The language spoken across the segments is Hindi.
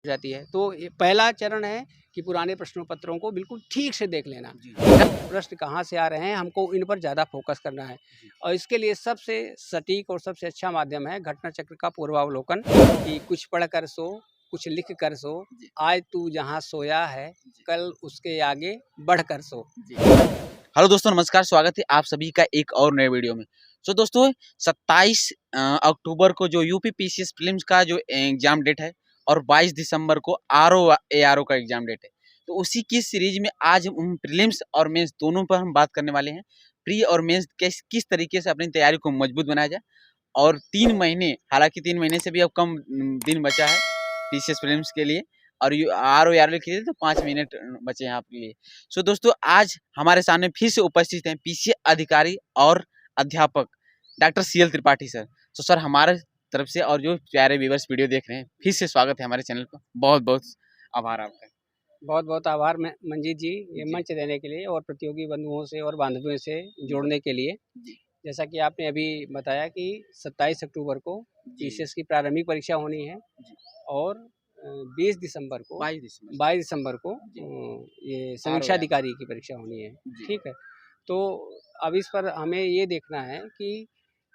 जाती है। तो ये पहला चरण है कि पुराने प्रश्न पत्रों को बिल्कुल ठीक से देख लेना। प्रश्न कहाँ से आ रहे हैं, हमको इन पर ज़्यादा फोकस करना है और इसके लिए सबसे सटीक और सबसे अच्छा माध्यम है घटना चक्र का पूर्वावलोकन। कि कुछ पढ़ कर सो, कुछ लिख कर सो, आज तू जहाँ सोया है, कल उसके आगे बढ़ कर सो। हेलो दोस्तों, नमस्कार। स्वागत है आप सभी का एक और नए वीडियो में। तो दोस्तों 27 अक्टूबर को जो यूपी पीसीएस प्रीलिम्स का जो एग्जाम डेट है और 22 दिसंबर को आरओ एआरओ का एग्जाम डेट है। तो उसी की सीरीज में आज हम प्रीलिम्स और मेंस दोनों पर हम बात करने वाले हैं। प्री और मेंस किस तरीके से अपनी तैयारी को मजबूत बनाया जाए और 3 महीने, हालांकि 3 महीने से भी अब कम दिन बचा है पीसीएस प्रीलिम्स के लिए और आरओ एआरओ के लिए तो 5 मिनट बचे हैं आपके लिए। सो दोस्तों आज हमारे सामने फिर से उपस्थित हैं पीसीए अधिकारी और अध्यापक डॉक्टर सीएल त्रिपाठी सर। तो सर हमारे तरफ से और जो प्यारे व्यूअर्स वीडियो देख रहे हैं फिर से स्वागत है हमारे चैनल पर। बहुत बहुत आभार आपका। बहुत बहुत आभार मंजीत जी, ये मंच देने के लिए और प्रतियोगी बंधुओं से और बांधवों से जोड़ने के लिए। जैसा कि आपने अभी बताया कि 27 अक्टूबर को पीसीएस की प्रारंभिक परीक्षा होनी है और 22 दिसंबर को 22 दिसंबर को ये समीक्षा अधिकारी की परीक्षा होनी है। ठीक है, तो अब इस पर हमें ये देखना है कि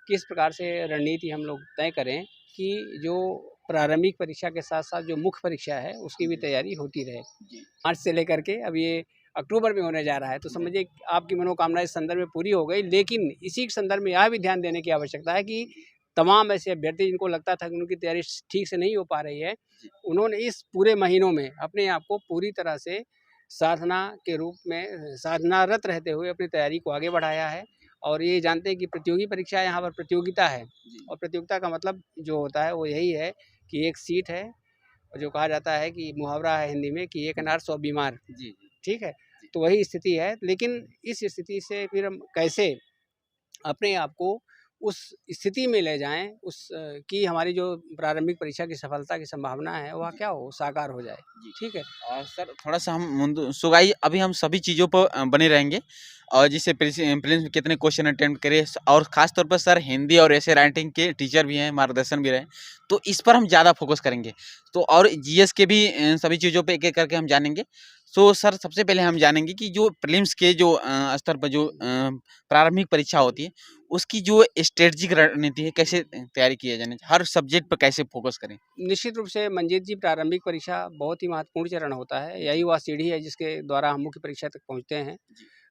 किस प्रकार से रणनीति हम लोग तय करें कि जो प्रारंभिक परीक्षा के साथ साथ जो मुख्य परीक्षा है उसकी भी तैयारी होती रहे। मार्च से लेकर के अब ये अक्टूबर में होने जा रहा है, तो समझिए आपकी मनोकामना इस संदर्भ में पूरी हो गई। लेकिन इसी के संदर्भ में यह भी ध्यान देने की आवश्यकता है कि तमाम ऐसे अभ्यर्थी जिनको लगता था कि उनकी तैयारी ठीक से नहीं हो पा रही है, उन्होंने इस पूरे महीनों में अपने आप को पूरी तरह से साधना के रूप में साधनारत रहते हुए अपनी तैयारी को आगे बढ़ाया है। और ये जानते हैं कि प्रतियोगी परीक्षा यहाँ पर प्रतियोगिता है और प्रतियोगिता का मतलब जो होता है वो यही है कि एक सीट है और जो कहा जाता है कि मुहावरा है हिंदी में कि एक अनार 100 बीमार। ठीक है, तो वही स्थिति है। लेकिन इस स्थिति से फिर हम कैसे अपने आप को उस स्थिति में ले जाएं उस कि हमारी जो प्रारंभिक परीक्षा की सफलता की संभावना है वह क्या हो, साकार हो जाए। ठीक है सर थोड़ा सा हम सुगाई अभी हम सभी चीज़ों पर बने रहेंगे और जिससे प्रीलिम्स में कितने क्वेश्चन अटेम्प्ट करें और ख़ास तौर पर सर हिंदी और ऐसे राइटिंग के टीचर भी हैं, मार्गदर्शन भी रहे, तो इस पर हम ज़्यादा फोकस करेंगे। तो और जीएस के भी सभी चीज़ों पे एक-एक करके हम जानेंगे। तो सर सबसे पहले हम जानेंगे कि जो प्रीलिम्स के जो स्तर पर जो प्रारंभिक परीक्षा होती है उसकी जो स्ट्रेटजिक रणनीति है, कैसे तैयारी किया जाना चाहिए, हर सब्जेक्ट पर कैसे फोकस करें? निश्चित रूप से मंजीत जी, प्रारंभिक परीक्षा बहुत ही महत्वपूर्ण चरण होता है। यही वह सीढ़ी है जिसके द्वारा हम मुख्य परीक्षा तक पहुँचते हैं।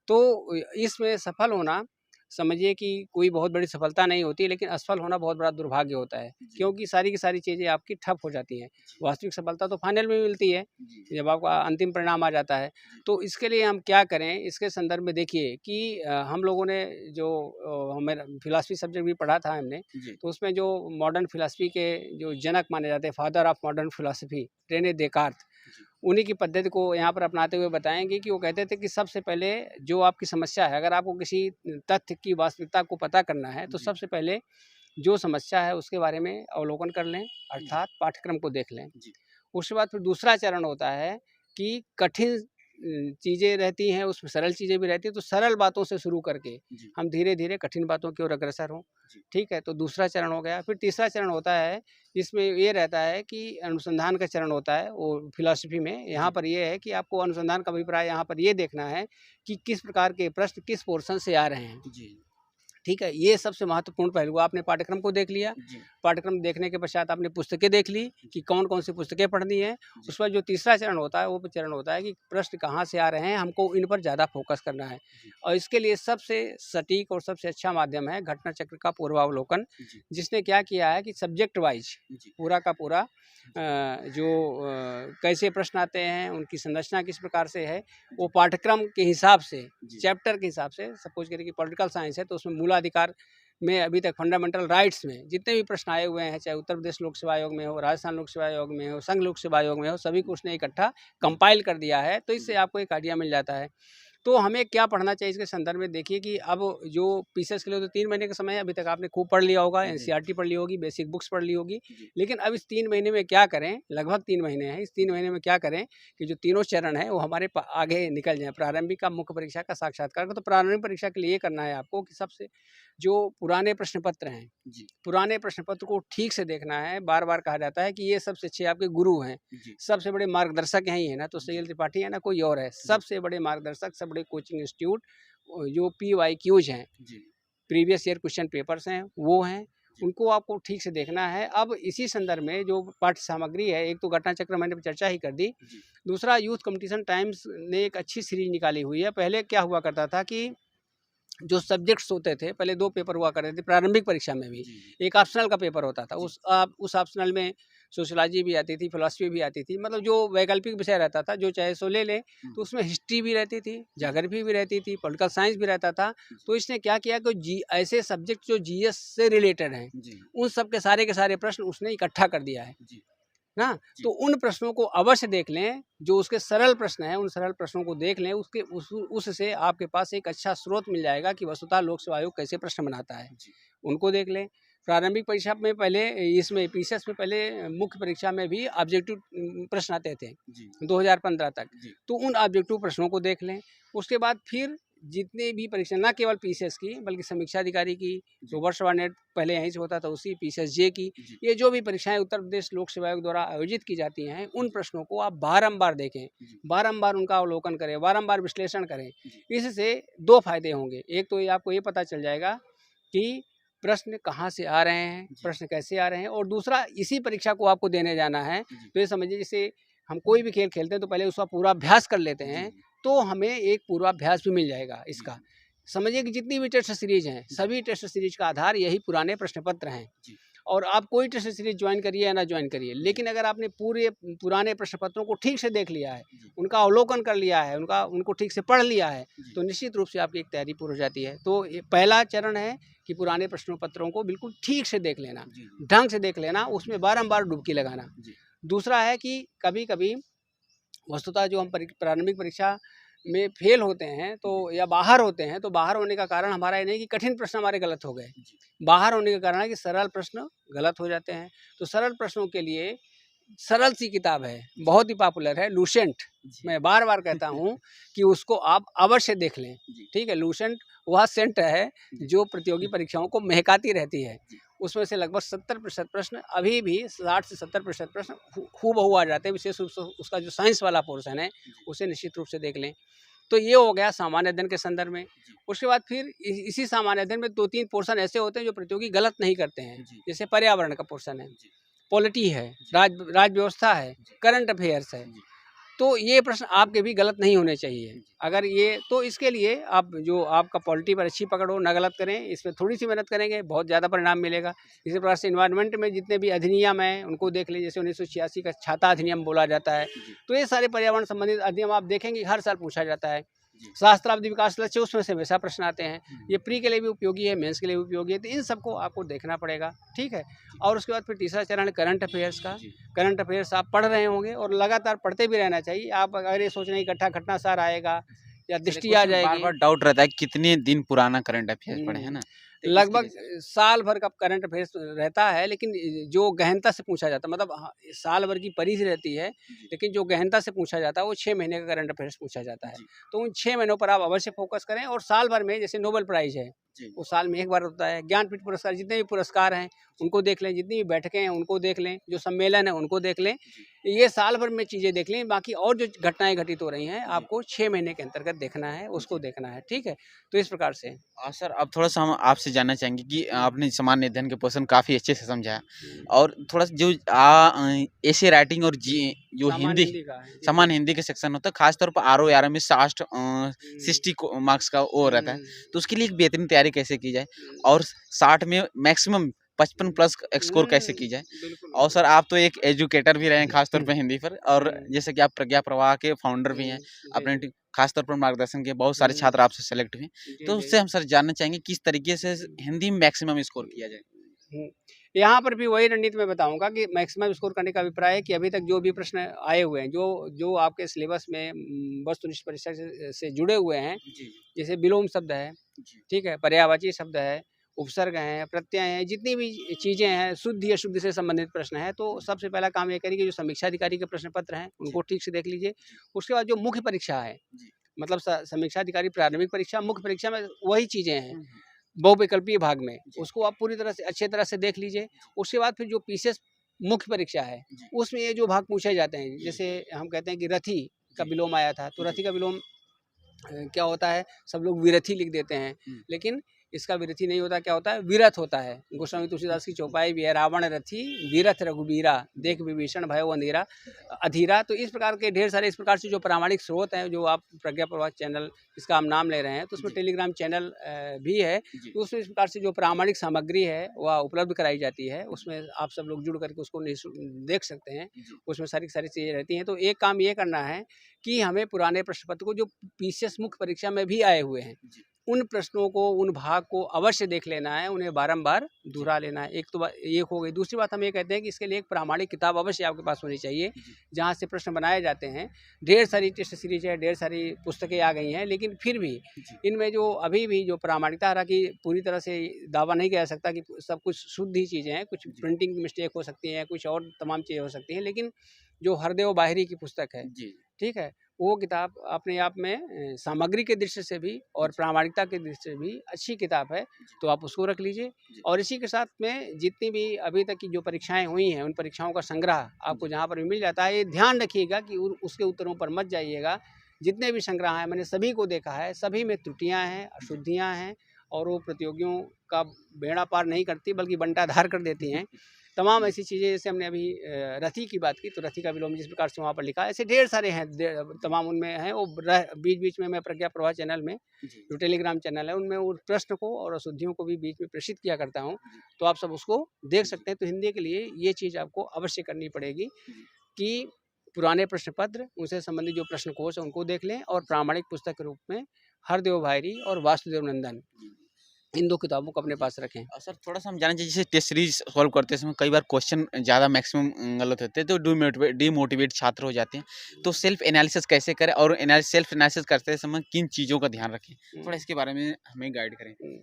तो इसमें सफल होना समझिए कि कोई बहुत बड़ी सफलता नहीं होती, लेकिन असफल होना बहुत बड़ा दुर्भाग्य होता है, क्योंकि सारी की सारी चीज़ें आपकी ठप हो जाती हैं। वास्तविक सफलता तो फाइनल में मिलती है जब आपका अंतिम परिणाम आ जाता है। तो इसके लिए हम क्या करें, इसके संदर्भ में देखिए कि हम लोगों ने जो हमें फिलॉसफी सब्जेक्ट भी पढ़ा था हमने, तो उसमें जो मॉडर्न फिलॉसफी के जो जनक माने जाते हैं, father of modern philosophy, René Descartes, उन्हीं की पद्धति को यहाँ पर अपनाते हुए बताएंगे कि वो कहते थे कि सबसे पहले जो आपकी समस्या है, अगर आपको किसी तथ्य की वास्तविकता को पता करना है तो सबसे पहले जो समस्या है उसके बारे में अवलोकन कर लें, अर्थात पाठ्यक्रम को देख लें। उसके बाद फिर दूसरा चरण होता है कि कठिन चीज़ें रहती हैं, उसमें सरल चीज़ें भी रहती हैं, तो सरल बातों से शुरू करके हम धीरे धीरे कठिन बातों की ओर अग्रसर हों। ठीक है, तो दूसरा चरण हो गया। फिर तीसरा चरण होता है जिसमें ये रहता है कि अनुसंधान का चरण होता है वो फिलॉसफी में। यहाँ पर ये है कि आपको अनुसंधान का अभिप्राय यहाँ पर ये देखना है कि किस प्रकार के प्रश्न किस पोर्शन से आ रहे हैं। ठीक है, ये सबसे महत्वपूर्ण पहलू। आपने पाठ्यक्रम को देख लिया, पाठ्यक्रम देखने के पश्चात आपने पुस्तकें देख ली कि कौन कौन सी पुस्तकें पढ़नी है। उस पर जो तीसरा चरण होता है वो चरण होता है कि प्रश्न कहाँ से आ रहे हैं, हमको इन पर ज़्यादा फोकस करना है और इसके लिए सबसे सटीक और सबसे अच्छा माध्यम है घटना चक्र का पूर्वावलोकन, जिसने क्या किया है कि सब्जेक्ट वाइज पूरा का पूरा कैसे प्रश्न आते हैं, उनकी संरचना किस प्रकार से है, वो पाठ्यक्रम के हिसाब से, चैप्टर के हिसाब से। सपोज करिए कि पॉलिटिकल साइंस है तो उसमें मूलाधिकार में अभी तक फंडामेंटल राइट्स में जितने भी प्रश्न आए हुए हैं, चाहे उत्तर प्रदेश लोक सेवा आयोग में हो, राजस्थान लोक सेवा आयोग में हो, संघ लोक सेवा आयोग में हो, सभी को उसने इकट्ठा कंपाइल कर दिया है। तो इससे आपको एक आइडिया मिल जाता है। तो हमें क्या पढ़ना चाहिए इसके संदर्भ में देखिए कि अब जो पीसीएस के लिए तो 3 महीने का समय है, अभी तक आपने खूब पढ़ लिया होगा, एनसीईआरटी पढ़ ली होगी, बेसिक बुक्स पढ़ ली होगी। लेकिन अब इस 3 महीने में क्या करें, लगभग 3 महीने हैं, इस 3 महीने में क्या करें कि जो तीनों चरण हैं वो हमारे आगे निकल जाएँ। प्रारंभिक का, मुख्य परीक्षा का, साक्षात्कार का। तो प्रारंभिक परीक्षा के लिए ये करना है आपको कि सबसे जो पुराने प्रश्न पत्र हैं, जी, पुराने प्रश्न पत्र को ठीक से देखना है। बार-बार कहा जाता है कि ये सबसे अच्छे आपके गुरु हैं, जी, सबसे बड़े मार्गदर्शक यही है ना, तो सहील त्रिपाठी है ना कोई और है। सबसे बड़े मार्गदर्शक, सबसे बड़े कोचिंग इंस्टीट्यूट जो PYQs हैं, जी, प्रीवियस ईयर क्वेश्चन पेपर्स हैं, वो हैं। जी, उनको आपको ठीक से देखना है। अब इसी संदर्भ में जो पाठ्य सामग्री है, एक तो घटना चक्र मैंने चर्चा ही कर दी। जी, दूसरा यूथ कंपटीशन टाइम्स ने एक अच्छी सीरीज निकाली हुई है। पहले क्या हुआ करता था कि जो सब्जेक्ट्स होते थे, पहले 2 पेपर हुआ करते थे प्रारंभिक परीक्षा में भी। जी, एक ऑप्शनल का पेपर होता था, जी, उस ऑप्शनल में सोशियोलॉजी भी आती थी, फिलॉसफी भी आती थी, मतलब जो वैकल्पिक विषय रहता था, जो चाहे सो ले लें। हुँ, तो उसमें हिस्ट्री भी रहती थी, जी, ज्योग्राफी भी रहती थी, पॉलिटिकल साइंस भी रहता था। जी, तो इसने क्या किया कि ऐसे सब्जेक्ट जो जीएस से रिलेटेड हैं, जी, उन सब के सारे प्रश्न उसने इकट्ठा कर दिया है। जी, ना? जी, तो उन प्रश्नों को अवश्य देख लें, जो उसके सरल प्रश्न हैं, उन सरल प्रश्नों को देख लें, उससे आपके पास एक अच्छा स्रोत मिल जाएगा कि वस्तुतः लोक सेवा आयोग कैसे प्रश्न बनाता है। जी, उनको देख लें। प्रारंभिक परीक्षा में पहले इसमें पीसीएस में पहले मुख्य परीक्षा में भी ऑब्जेक्टिव प्रश्न आते थे, जी, 2015 तक। जी, तो उन ऑब्जेक्टिव प्रश्नों को देख लें। उसके बाद फिर जितने भी परीक्षा, ना केवल पीसीएस की बल्कि समीक्षा अधिकारी की, जी, जो वर्षवार नेट पहले यहीं से होता था, उसी पीसीएस जे की, जी, ये जो भी परीक्षाएं उत्तर प्रदेश लोक सेवा आयोग द्वारा आयोजित की जाती हैं, उन जी, प्रश्नों को आप बारंबार देखें, जी, बारंबार उनका अवलोकन करें, बारंबार विश्लेषण करें। जी, इससे 2 फायदे होंगे। एक तो ये आपको ये पता चल जाएगा कि प्रश्न कहाँ से आ रहे हैं, जी, प्रश्न कैसे आ रहे हैं, और दूसरा इसी परीक्षा को आपको देने जाना है। जी, तो ये समझिए जैसे हम कोई भी खेल खेलते हैं तो पहले उसका पूर्वाभ्यास कर लेते जी, हैं, जी, तो हमें एक पूर्वाभ्यास भी मिल जाएगा जी, इसका। जी, समझिए कि जितनी भी टेस्ट सीरीज हैं, जी, सभी टेस्ट सीरीज का आधार यही पुराने प्रश्न पत्र हैं। जी, और आप कोई टेस्ट सीरीज ज्वाइन करिए या ना ज्वाइन करिए, जी, लेकिन अगर आपने पूरे पुराने प्रश्न पत्रों को ठीक से देख लिया है, जी, उनका अवलोकन कर लिया है, उनको ठीक से पढ़ लिया है, जी, तो निश्चित रूप से आपकी एक तैयारी पूरी हो जाती है। तो ये पहला चरण है कि पुराने प्रश्न पत्रों को बिल्कुल ठीक से देख लेना, जी, ढंग से देख लेना, उसमें बारंबार डुबकी लगाना। जी, दूसरा है कि कभी-कभी वस्तुतः जो हम प्रारंभिक परीक्षा में फेल होते हैं तो जी, या बाहर होते हैं, तो बाहर होने का कारण हमारा ये नहीं कि कठिन प्रश्न हमारे गलत हो गए। जी, बाहर होने का कारण है कि सरल प्रश्न गलत हो जाते हैं। तो सरल प्रश्नों के लिए सरल सी किताब है, जी, बहुत ही पॉपुलर है, लूसेंट। जी, मैं बार-बार कहता हूँ कि उसको आप अवश्य देख लें। जी, ठीक है? लूसेंट वह सेंट है जी, जो प्रतियोगी परीक्षाओं को महकाती रहती है। जी, उसमें से लगभग 70% प्रश्न अभी भी 60 से 70% प्रश्न हूबहू आ जाते हैं। विशेष रूप से उसका जो साइंस वाला पोर्शन है, जी, उसे निश्चित रूप से देख लें। तो ये हो गया सामान्य अध्ययन के संदर्भ में। जी, उसके बाद फिर इसी सामान्य अध्ययन में 2-3 पोर्शन ऐसे होते हैं जो प्रतियोगी गलत नहीं करते हैं। जी, जैसे पर्यावरण का पोर्शन है, जी, पॉलिटी है, जी, राज्य व्यवस्था है, जी, करंट अफेयर्स है। जी, तो ये प्रश्न आपके भी गलत नहीं होने चाहिए। जी, अगर ये तो इसके लिए आप जो आपका पॉलिटी पर अच्छी पकड़ हो, ना गलत करें, इसमें थोड़ी-सी मेहनत करेंगे, बहुत ज़्यादा परिणाम मिलेगा। इसी प्रकार से एनवायरनमेंट में जितने भी अधिनियम हैं, उनको देख लीजिए। जैसे 1986 का छाता अधिनियम बोला जाता है। जी, तो ये सारे पर्यावरण संबंधित अधिनियम आप देखेंगे हर साल पूछा जाता है। जी, सहस्त्राब्दी विकास लक्ष्य, उसमें से हमेशा प्रश्न आते हैं। हुँ, ये प्री के लिए भी उपयोगी है, मेंस के लिए भी उपयोगी है, तो इन सबको आपको देखना पड़ेगा, ठीक है? जी, और उसके बाद फिर तीसरा चरण है करंट अफेयर्स का। जी, करंट अफेयर्स आप पढ़ रहे होंगे और लगातार पढ़ते भी रहना चाहिए। आप अगर ये सोच रहे हैं इकट्ठा घटनासार आएगा या जैसे दृष्टि आ क्वेश्चन जाएगी। बार-बार डाउट रहता है कितने दिन पुराना करंट अफेयर्स पढ़े, है हुँ। ना? तो इसकी लगभग वजह से साल भर का करंट अफेयर्स रहता है, लेकिन जो गहनता से पूछा जाता है, मतलब हाँ, साल भर की परिधि रहती है, जी, लेकिन जो गहनता से पूछा जाता है वो 6 महीने का करंट अफेयर्स पूछा जाता है। जी, तो उन 6 महीनों पर आप अवश्य फ़ोकस करें, और साल भर में जैसे नोबेल प्राइज़ है, जी, वो साल में 1 बार होता है। ज्ञानपीठ पुरस्कार, जितने भी पुरस्कार हैं, जी, उनको देख लें, जितनी भी बैठकें हैं उनको देख लें, जो सम्मेलन है उनको देख लें। जी, ये साल भर में चीज़ें देख लें, बाकी और जो घटनाएँ घटित हो रही हैं, जी, आपको 6 महीने के अंतर्गत देखना है, उसको जी। देखना है, ठीक है? तो इस प्रकार से। सर अब थोड़ा-सा हम आपसे जानना चाहेंगे कि हुँ, आपने सामान्य अध्ययन के पोर्शन काफ़ी अच्छे से समझाया हुँ। और थोड़ा जो एसे राइटिंग और जी जो सामान्य हिंदी हिंदी का है। जी, जी। सामान्य हिंदी का सेक्शन होता है, खास तौर पर आरओ आरएम में 60 हुँ, 60 को मार्क्स का वो रहता है। हुँ, तो उसके लिए एक बेहतरीन तैयारी कैसे की जाए? हुँ, और 60 में मैक्सिमम 55 प्लस स्कोर कैसे हुँ, की जाए? बिल्कुल, और सर बिल्कुल। आप तो एक एजुकेटर भी रहे हैं खास तौर हुँ, पे हिंदी पर और हुँ, जैसे कि आप प्रज्ञा प्रवाह के फाउंडर भी हैं। हुँ, जी, अपने जी। खास तौर पर मार्गदर्शन किए, बहुत सारे हुँ, छात्र आपसे सेलेक्ट हुए। जी, तो जी। उससे हम सर जानना चाहेंगे किस तरीके से हुँ, हिंदी में मैक्सिमम स्कोर किया जाए? हुँ। यहाँ पर भी वही रणनीति मैं बताऊँगा कि मैक्सिमम स्कोर करने का अभिप्राय है कि अभी तक जो भी प्रश्न आए हुए हैं, जो जो आपके सिलेबस में वस्तुनिष्ठ परीक्षा से जुड़े हुए हैं, जी, जैसे विलोम शब्द है, जी, ठीक है? पर्यायवाची शब्द है, उपसर्ग हैं, प्रत्यय हैं, जितनी भी चीज़ें हैं, शुद्धि अशुद्धि से संबंधित प्रश्न हैं, तो सबसे पहला काम ये करिए कि जो समीक्षा अधिकारी के प्रश्न पत्र हैं, जी, उनको ठीक से देख लीजिए। जी, उसके बाद जो मुख्य परीक्षा है, जी। मतलब स समीक्षा अधिकारी प्रारंभिक परीक्षा, मुख्य परीक्षा में वही चीज़ें हैं। हुँ, हुँ। बहुविकल्पीय भाग में, जी। उसको आप पूरी तरह से अच्छे तरह से देख लीजिए। उसके बाद फिर जो पीसीएस मुख्य परीक्षा है, जी। उसमें ये जो भाग पूछे जाते हैं, जी। जैसे हम कहते हैं कि रथी का जी। विलोम आया था, तो जी। रथी का विलोम क्या होता है, सब लोग विरथी लिख देते हैं, हुँ। लेकिन इसका विरथी नहीं होता, क्या होता है, विरथ होता है। गोस्वामी तुलसीदास की चौपाई भी है, रावण रथी विरथ रघुबीरा, देख विभीषण भयो अंधेरा अधीरा। तो इस प्रकार के ढेर सारे इस प्रकार से जो प्रामाणिक स्रोत हैं, जो आप प्रज्ञा प्रवाह चैनल इसका हम नाम ले रहे हैं, तो उसमें जी। टेलीग्राम चैनल भी है। जी। तो उसमें इस प्रकार से जो प्रामाणिक सामग्री है वह उपलब्ध कराई जाती है, उसमें आप सब लोग जुड़ करके उसको देख सकते हैं। जी। उसमें सारी सारी चीज़ें रहती हैं। तो एक काम ये करना है कि हमें पुराने प्रश्न पत्र को, जो पीसीएस मुख्य परीक्षा में भी आए हुए हैं, जी। उन प्रश्नों को, उन भाग को अवश्य देख लेना है, उन्हें बारंबार दोहरा लेना है। एक तो एक हो गई। दूसरी बात हम ये कहते हैं कि इसके लिए एक प्रामाणिक किताब अवश्य आपके पास होनी चाहिए, जी। जहाँ से प्रश्न बनाए जाते हैं। ढेर सारी टेस्ट सीरीज है, ढेर सारी पुस्तकें आ गई हैं, लेकिन फिर भी जी। इनमें जो अभी भी जो प्रामाणिकता, हालांकि पूरी तरह से दावा नहीं किया जा सकता कि सब कुछ शुद्ध ही चीज़ें हैं, कुछ जी। प्रिंटिंग मिस्टेक हो सकती हैं, कुछ और तमाम चीज़ें हो सकती हैं, लेकिन जो हरदेव बाहिरी की पुस्तक है, जी। ठीक है, वो किताब अपने आप में सामग्री के दृष्टि से भी और जी। प्रामाणिकता के दृष्टि से भी अच्छी किताब है, जी। तो आप उसको रख लीजिए। जी। और इसी के साथ में जितनी भी अभी तक की जो परीक्षाएँ हुई हैं, उन परीक्षाओं का संग्रह आपको जी। जहाँ पर भी मिल जाता है, ये ध्यान रखिएगा कि उसके उत्तरों पर मत जाइएगा। जितने भी संग्रह हैं, मैंने सभी को देखा है, सभी में त्रुटियाँ हैं, अशुद्धियाँ हैं, और वो प्रतियोगियों का बेड़ा पार नहीं करती, बल्कि बंटाधार कर देती हैं। तमाम ऐसी चीज़ें, जैसे हमने अभी रथी की बात की, तो रथी का विलोम जिस प्रकार से वहाँ पर लिखा है, ऐसे ढेर सारे हैं, तमाम उनमें हैं। वो बीच-बीच में मैं प्रज्ञा प्रवाह चैनल में, जी। जो टेलीग्राम चैनल है, उनमें वो प्रश्न को और अशुद्धियों को भी बीच में प्रेषित किया करता हूँ, जी। तो आप सब उसको देख सकते हैं। तो हिंदी के लिए ये चीज़ आपको अवश्य करनी पड़ेगी जी। कि पुराने प्रश्न पत्र, उनसे संबंधित जो प्रश्न कोश है, उनको देख लें, और प्रामाणिक पुस्तक के रूप में हरदेव भायरी और वासुदेव नंदन, जी। इन 2 किताबों को अपने जी। पास रखें। सर थोड़ा-सा हम जानना चाहिए, जैसे टेस्ट सीरीज़ सॉल्व करते समय कई बार क्वेश्चन ज़्यादा मैक्सिमम गलत होते हैं, तो डिमोटिवेट छात्र हो जाते हैं। तो सेल्फ एनालिसिस कैसे करें, और सेल्फ एनालिसिस करते समय किन चीज़ों का ध्यान रखें? थोड़ा इसके बारे में हमें गाइड करें। हुँ।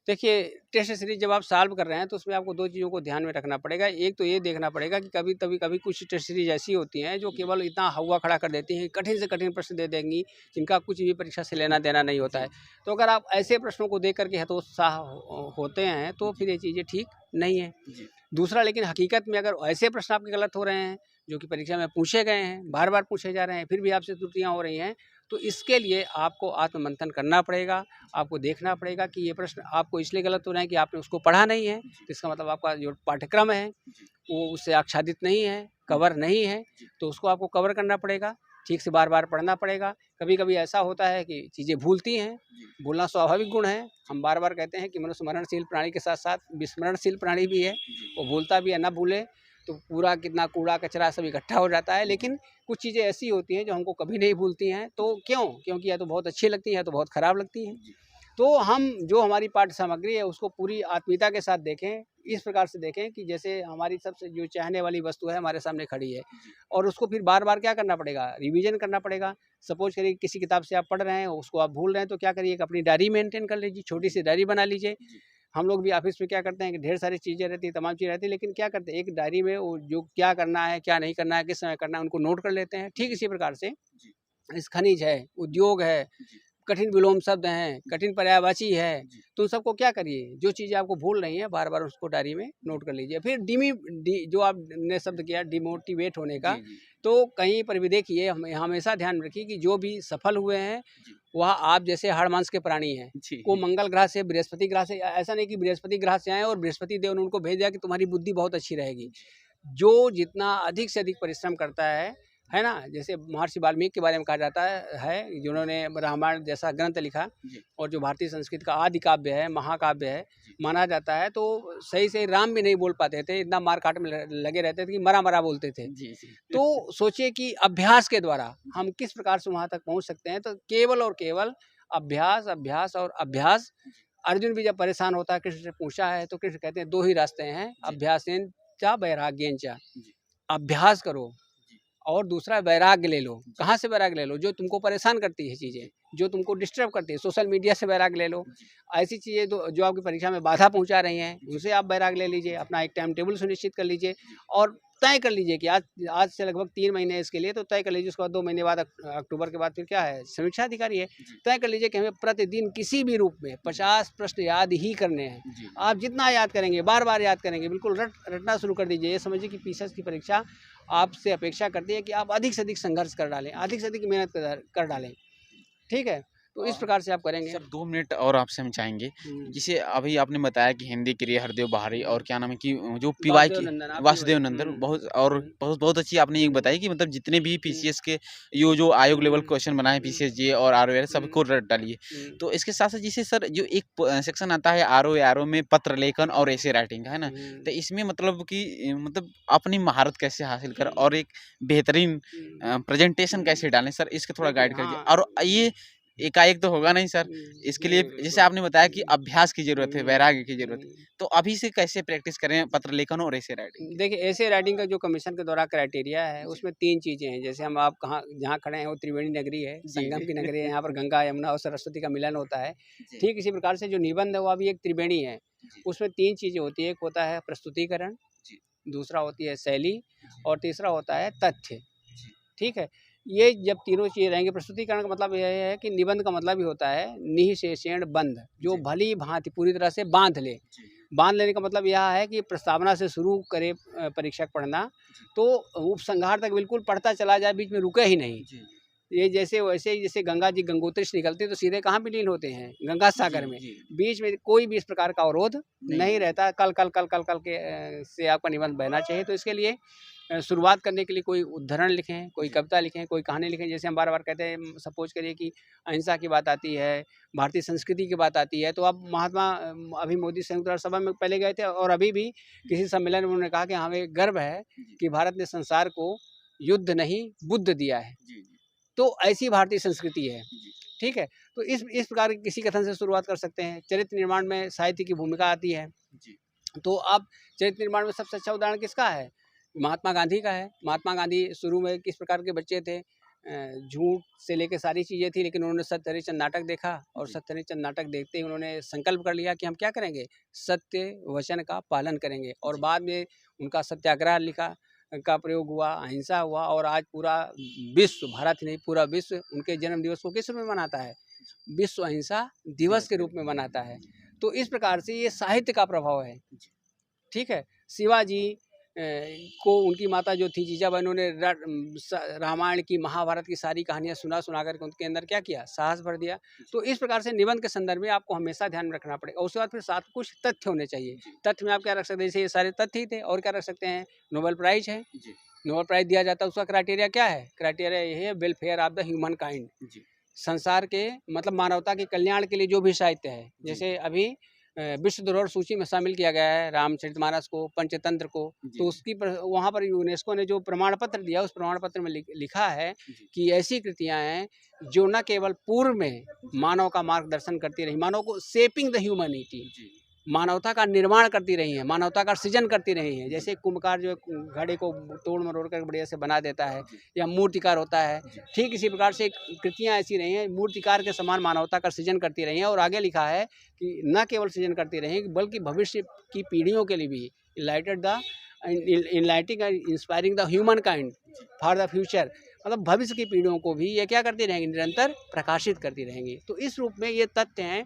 देखिए, टेस्ट सीरीज़ जब आप सॉल्व कर रहे हैं, तो उसमें आपको 2 चीज़ों को ध्यान में रखना पड़ेगा। एक तो ये देखना पड़ेगा कि कभी कुछ टेस्ट सीरीज़ ऐसी होती हैं, जो जी। केवल इतना हौवा खड़ा कर देती हैं, कठिन से कठिन प्रश्न दे देंगी, जिनका कुछ भी परीक्षा से लेना-देना नहीं होता है। जी। तो अगर आप ऐसे प्रश्नों को देख कर के हतोत्साह होते हैं, तो जी। फिर ये चीज़ें ठीक नहीं है। जी। दूसरा, लेकिन हकीकत में अगर ऐसे प्रश्न आपके गलत हो रहे हैं, जो कि परीक्षा में पूछे गए हैं, बार-बार पूछे जा रहे हैं, फिर भी आपसे त्रुटियाँ हो रही हैं, तो इसके लिए आपको आत्ममंथन करना पड़ेगा। आपको देखना पड़ेगा कि ये प्रश्न आपको इसलिए गलत हो रहे हैं कि आपने उसको पढ़ा नहीं है। जी। तो इसका मतलब आपका जो पाठ्यक्रम है, जी। वो उससे आच्छादित नहीं है, कवर नहीं है, जी। तो उसको आपको कवर करना पड़ेगा। ठीक से बार-बार पढ़ना पड़ेगा। कभी-कभी ऐसा होता है कि चीज़ें भूलती हैं, जी। भूलना स्वाभाविक गुण है। हम बार-बार कहते हैं कि मनुष्य स्मरणशील प्राणी के साथ-साथ विस्मरणशील प्राणी भी है। जी। वो भूलता भी है, ना भूले तो पूरा कितना कूड़ा-कचरा सब इकट्ठा हो जाता है। लेकिन कुछ चीज़ें ऐसी होती हैं जो हमको कभी नहीं भूलती हैं। तो क्यों? क्योंकि या तो बहुत अच्छी लगती हैं, या तो बहुत खराब लगती हैं। जी। तो हम जो हमारी पाठ्य सामग्री है, उसको पूरी आत्मीयता के साथ देखें। इस प्रकार से देखें कि जैसे हमारी सबसे जो चाहने वाली वस्तु है, हमारे सामने खड़ी है, जी। और उसको फिर बार-बार क्या करना पड़ेगा? रिवीजन करना पड़ेगा। सपोज़ करिए किसी किताब से आप पढ़ रहे हैं, उसको आप भूल रहे हैं, तो क्या करिए, एक अपनी डायरी मेंटेन कर लीजिए, छोटी-सी डायरी बना लीजिए। जी। हम लोग भी ऑफ़िस में क्या करते हैं कि ढेर सारी चीज़ें रहती हैं, तमाम चीज़ें रहती हैं, लेकिन क्या करते हैं, एक डायरी में वो जो क्या करना है, क्या नहीं करना है, किस समय करना है, उनको नोट कर लेते हैं। ठीक इसी प्रकार से जी। इस खनिज है, उद्योग है, जी। कठिन विलोम शब्द हैं, कठिन पर्यायवाची है, जी। तो उन सबको क्या करिए, जो चीज़ें आपको भूल रही हैं, बार-बार उसको डायरी में नोट कर लीजिए। फिर जो आपने शब्द किया डिमोटिवेट होने का, जी। जी। तो कहीं पर भी देखिए, हमेशा ध्यान रखिए कि जो भी सफल हुए हैं, जी। वह आप जैसे हाड़ मांस के प्राणी हैं। जी। वो मंगल ग्रह से, बृहस्पति ग्रह से, ऐसा नहीं कि बृहस्पति ग्रह से आए और बृहस्पति देव ने उनको भेज दिया कि तुम्हारी बुद्धि बहुत अच्छी रहेगी। जो जितना अधिक से अधिक परिश्रम करता है ना? जैसे महर्षि वाल्मीकि के बारे में कहा जाता है, जिन्होंने रामायण जैसा ग्रंथ लिखा, जी। और जो भारतीय संस्कृति का आदि काव्य है, महाकाव्य है, जी। माना जाता है। तो सही राम भी नहीं बोल पाते थे, इतना मार काट में लगे रहते थे कि मरा-मरा बोलते थे। जी। जी। तो सोचिए कि अभ्यास के द्वारा हम किस प्रकार से वहाँ तक पहुँच सकते हैं। तो केवल और केवल अभ्यास, अभ्यास और अभ्यास। अर्जुन भी जब परेशान होता है, कृष्ण से पूछा है, तो कृष्ण कहते हैं 2 ही रास्ते हैं, जी। अभ्यासेन च वैराग्येन च। जी। अभ्यास करो, जी। और दूसरा वैराग्य ले लो। जी। कहाँ से वैराग्य ले लो? जो तुमको परेशान करती है चीज़ें, जो तुमको डिस्टर्ब करती है, सोशल मीडिया से वैराग्य ले लो। जी। ऐसी चीज़ें जो आपकी परीक्षा में बाधा पहुँचा रही हैं, जी। उनसे आप वैराग्य ले लीजिए। जी। अपना एक टाइम टेबल सुनिश्चित कर लीजिए, जी। और तय कर लीजिए कि आज से लगभग 3 महीने इसके लिए, तो तय कर लीजिए। उसके बाद 2 महीने बाद अक्टूबर के बाद फिर क्या है, समीक्षा अधिकारी है। तय कर लीजिए कि हमें प्रतिदिन किसी भी रूप में 50 प्रश्न याद ही करने हैं। आप जितना याद करेंगे, बार-बार याद करेंगे, बिल्कुल रटना शुरू कर दीजिए। ये समझिए कि पीसीएस की परीक्षा आपसे अपेक्षा करती है कि आप अधिक से अधिक संघर्ष कर डालें, अधिक से अधिक मेहनत कर डालें। ठीक है? तो इस प्रकार से आप करेंगे। सर 2 मिनट और आपसे हम चाहेंगे, जैसे अभी आपने बताया कि हिंदी के लिए हरदेव बहारी और क्या नाम है कि जो पीवाई की वासुदेव नंदन, बहुत और बहुत अच्छी आपने ये बताई कि मतलब जितने भी पीसीएस के यो जो आयोग लेवल क्वेश्चन बनाए पीसीएस जे और आरओ सबको रट डालिए। तो इसके साथ साथ जैसे सर जो एक सेक्शन आता है आरओ में पत्र लेखन और ऐसे राइटिंग का, है ना, तो इसमें मतलब कि मतलब अपनी महारत कैसे हासिल कर और एक बेहतरीन प्रेजेंटेशन कैसे डालें सर, इसके थोड़ा गाइड करिए। और ये एकाएक तो होगा नहीं सर, इसके लिए जैसे आपने बताया कि अभ्यास की जरूरत है, वैराग्य की जरूरत है, तो अभी से कैसे प्रैक्टिस करें पत्र लेखन और ऐसे राइटिंग? देखिए, ऐसे राइटिंग का जो कमीशन के द्वारा क्राइटेरिया है, उसमें 3 चीज़ें हैं। जैसे हम आप कहाँ जहाँ खड़े हैं वो त्रिवेणी नगरी है, संगम की नगरी है, यहाँ पर गंगा, यमुना और सरस्वती का मिलन होता है। ठीक इसी प्रकार से जो निबंध है वो भी एक त्रिवेणी है। उसमें 3 चीज़ें होती है, एक होता है प्रस्तुतिकरण, दूसरा होती है शैली और तीसरा होता है तथ्य। ठीक है? ये जब तीनों चीज़ें रहेंगी, प्रस्तुतिकरण का मतलब यह है कि निबंध का मतलब ही होता है निःशेषेण बंध, जो भली भांति पूरी तरह से बांध ले। बांध लेने का मतलब यह है कि प्रस्तावना से शुरू करे परीक्षक पढ़ना, तो उपसंहार तक बिल्कुल पढ़ता चला जाए, बीच में रुके ही नहीं। ये जैसे वैसे ही जैसे गंगा जी गंगोत्री से निकलते हैं तो सीधे कहाँ विलीन होते हैं, गंगा सागर में। बीच में कोई भी इस प्रकार का अवरोध नहीं रहता। कल के से आपका निबंध बहना चाहिए। तो इसके लिए शुरुआत करने के लिए कोई उद्धरण लिखें, कोई कविता लिखें, कोई कहानी लिखें। जैसे हम बार-बार कहते हैं, सपोज करिए कि अहिंसा की बात आती है, भारतीय संस्कृति की बात आती है, तो आप महात्मा अभी मोदी संयुक्त राष्ट्र सभा में पहले गए थे और अभी भी किसी सम्मेलन में उन्होंने कहा कि हमें गर्व है कि भारत ने संसार को युद्ध नहीं बुद्ध दिया है। तो ऐसी भारतीय संस्कृति है। ठीक है? तो इस प्रकार किसी कथन से शुरुआत कर सकते हैं। चरित्र निर्माण में साहित्य की भूमिका आती है। तो आप चरित्र निर्माण में सबसे अच्छा उदाहरण किसका है? महात्मा गांधी का है। महात्मा गांधी शुरू में किस प्रकार के बच्चे थे? झूठ से लेके सारी चीज़ें थी, लेकिन उन्होंने सत्य हरिश्चंद्र नाटक देखा और सत्य हरिश्चंद्र नाटक देखते ही उन्होंने संकल्प कर लिया कि हम क्या करेंगे? सत्य वचन का पालन करेंगे। और बाद में उनका सत्याग्रह लिखा का प्रयोग हुआ, अहिंसा हुआ और आज पूरा विश्व, भारत ही नहीं पूरा विश्व उनके जन्म दिवस को किस रूप में मनाता है? विश्व अहिंसा दिवस के रूप में मनाता है। तो इस प्रकार से ये साहित्य का प्रभाव है। ठीक है? शिवाजी को उनकी माता जो थी जीजाबाई, उन्होंने रामायण की, महाभारत की सारी कहानियाँ सुना कर उनके अंदर क्या किया? साहस भर दिया। तो इस प्रकार से निबंध के संदर्भ में आपको हमेशा ध्यान में रखना पड़ेगा। उसके बाद फिर साथ कुछ तथ्य होने चाहिए। तथ्य में आप क्या रख सकते हैं? जैसे ये सारे तथ्य ही थे, और क्या रख सकते हैं? नोबेल प्राइज़ है। नोबेल प्राइज़ दिया जाता है, उसका क्राइटेरिया क्या है? क्राइटेरिया ये है welfare of the human kind. संसार के मतलब मानवता के कल्याण के लिए जो भी साहित्य है। जैसे अभी विश्व धरोहर सूची में शामिल किया गया है रामचरितमानस को, पंचतंत्र को। तो उसकी वहाँ पर यूनेस्को ने जो प्रमाण पत्र दिया, उस प्रमाण पत्र में लिखा है कि ऐसी कृतियाँ हैं जो न केवल पूर्व में मानव का मार्गदर्शन करती रही, मानव को शेपिंग द ह्यूमैनिटी, मानवता का निर्माण करती रही हैं, मानवता का सृजन करती रही हैं। जैसे कुम्भकार जो घड़े को तोड़ मरोड़ कर बढ़िया से बना देता है, या मूर्तिकार होता है, ठीक इसी प्रकार से कृतियाँ ऐसी रही हैं, मूर्तिकार के समान मानवता का सृजन करती रही हैं। और आगे लिखा है कि न केवल सृजन करती रही बल्कि भविष्य की पीढ़ियों के लिए भी enlightening and inspiring the humankind for the future, मतलब भविष्य की पीढ़ियों को भी ये क्या करती रहेंगी? निरंतर प्रकाशित करती रहेंगी। तो इस रूप में ये तथ्य हैं,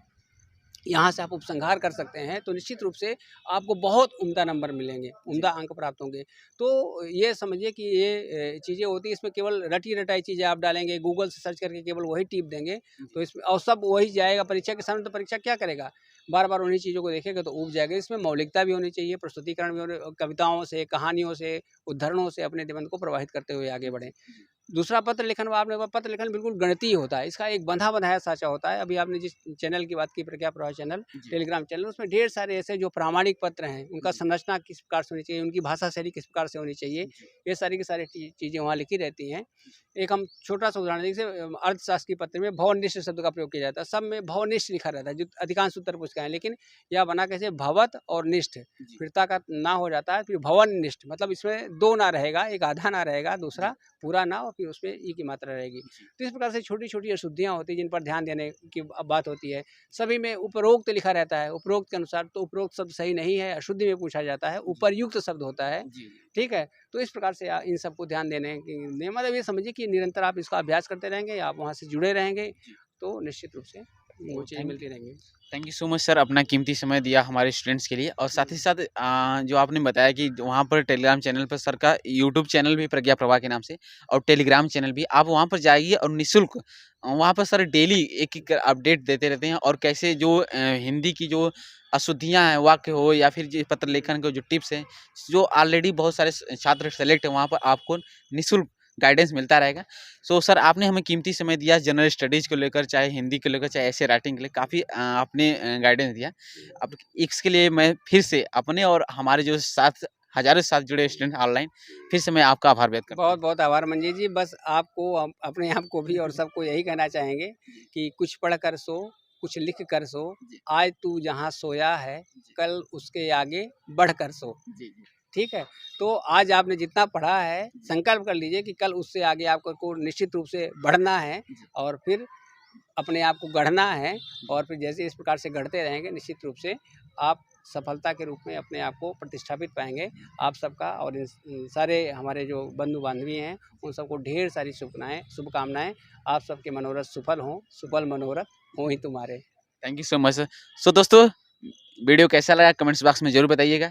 यहाँ से आप उपसंहार कर सकते हैं, तो निश्चित रूप से आपको बहुत उम्दा नंबर मिलेंगे, उम्दा अंक प्राप्त होंगे। तो ये समझिए कि ये चीज़ें होती हैं, इसमें केवल रटी रटाई चीज़ें आप डालेंगे, गूगल से सर्च करके केवल वही टिप देंगे, तो इसमें और सब वही जाएगा परीक्षा के सामने। तो परीक्षा क्या करेगा? बार बार उन्हीं चीज़ों को देखेगा तो ऊब जाएगा। इसमें मौलिकता भी होनी चाहिए, प्रस्तुतिकरण भी होने, कविताओं से, कहानियों से, उद्धरणों से अपने निबंध को प्रवाहित करते हुए आगे बढ़ें। दूसरा पत्र लेखन, आपने पत्र लेखन बिल्कुल गणितीय होता है, इसका एक बंधा बंधाया साचा होता है। अभी आपने जिस चैनल की बात की, प्रज्ञा प्रवाह चैनल, टेलीग्राम चैनल, उसमें ढेर सारे ऐसे जो प्रामाणिक पत्र हैं, उनका संरचना किस प्रकार से होनी चाहिए, उनकी भाषा शैली किस प्रकार से होनी चाहिए, ये सारी की सारी चीज़ें वहाँ लिखी रहती हैं। एक हम छोटा सा उदाहरण, जैसे अर्थशास्त्र की पत्र में भवनिष्ठ शब्द का प्रयोग किया जाता है। सब में भवनिष्ठ लिखा रहता है, जो अधिकांश उत्तर पुस्तिकाएं, लेकिन यह बना कैसे? भवत और निष्ठ, फिरता का ना हो जाता है, फिर भवन निष्ठ, मतलब इसमें दो ना रहेगा, एक आधा ना रहेगा, दूसरा पूरा ना और आपकी उसमें ई की मात्रा रहेगी। तो इस प्रकार से छोटी-छोटी अशुद्धियाँ होती हैं जिन पर ध्यान देने की बात होती है। सभी में उपरोक्त लिखा रहता है, उपरोक्त के अनुसार, तो उपरोक्त शब्द सही नहीं है, अशुद्धि में पूछा जाता है, उपर्युक्त शब्द होता है, ठीक है? तो इस प्रकार से इन सबको ध्यान देने की मतलब ये समझिए कि निरंतर आप इसका अभ्यास करते रहेंगे, आप वहाँ से जुड़े रहेंगे, तो निश्चित रूप से वो चीज़ें मिलती रहेंगी। Thank you so much sir, अपना कीमती समय दिया हमारे स्टूडेंट्स के लिए। और साथ ही साथ जो आपने बताया कि वहाँ पर टेलीग्राम चैनल पर सर का यूट्यूब चैनल भी प्रज्ञा प्रभा के नाम से, और टेलीग्राम चैनल भी, आप वहाँ पर जाइए और निःशुल्क वहाँ पर सर डेली एक अपडेट देते रहते हैं। और कैसे जो हिंदी की जो अशुद्धियाँ हैं, वाक्य हो या फिर जो पत्र लेखन के जो टिप्स हैं, जो ऑलरेडी बहुत सारे छात्र सेलेक्ट हैं, वहाँ पर आपको निःशुल्क गाइडेंस मिलता रहेगा। सो सर, आपने हमें कीमती समय दिया जनरल स्टडीज़ को लेकर, चाहे हिंदी को लेकर, चाहे ऐसे राइटिंग के लिए, काफ़ी आपने गाइडेंस दिया। अब इसके लिए मैं फिर से अपने और हमारे जो साथ हज़ारों साथ जुड़े स्टूडेंट ऑनलाइन, फिर से मैं आपका आभार व्यक्त करता हूँ। बहुत-बहुत आभार मंजीत जी। बस आपको हम अपने आप को भी और सबको यही कहना चाहेंगे कि कुछ पढ़ कर सो, कुछ लिख कर सो, आज तू जहाँ सोया है, कल उसके आगे बढ़ कर सो। ठीक है? तो आज आपने जितना पढ़ा है, संकल्प कर लीजिए कि कल उससे आगे आपको निश्चित रूप से बढ़ना है और फिर अपने आप को गढ़ना है। और फिर जैसे इस प्रकार से गढ़ते रहेंगे, निश्चित रूप से आप सफलता के रूप में अपने आप को प्रतिष्ठापित पाएँगे। आप सबका और इन सारे हमारे जो बंधु-बांधवी हैं, उन सबको ढेर सारी शुभकामनाएँ। आप सबके मनोरथ सफल हों, सुफल मनोरथ हों ही तुम्हारे। Thank you so much sir. So दोस्तों, वीडियो कैसा लगा कमेंट्स बॉक्स में ज़रूर बताइएगा।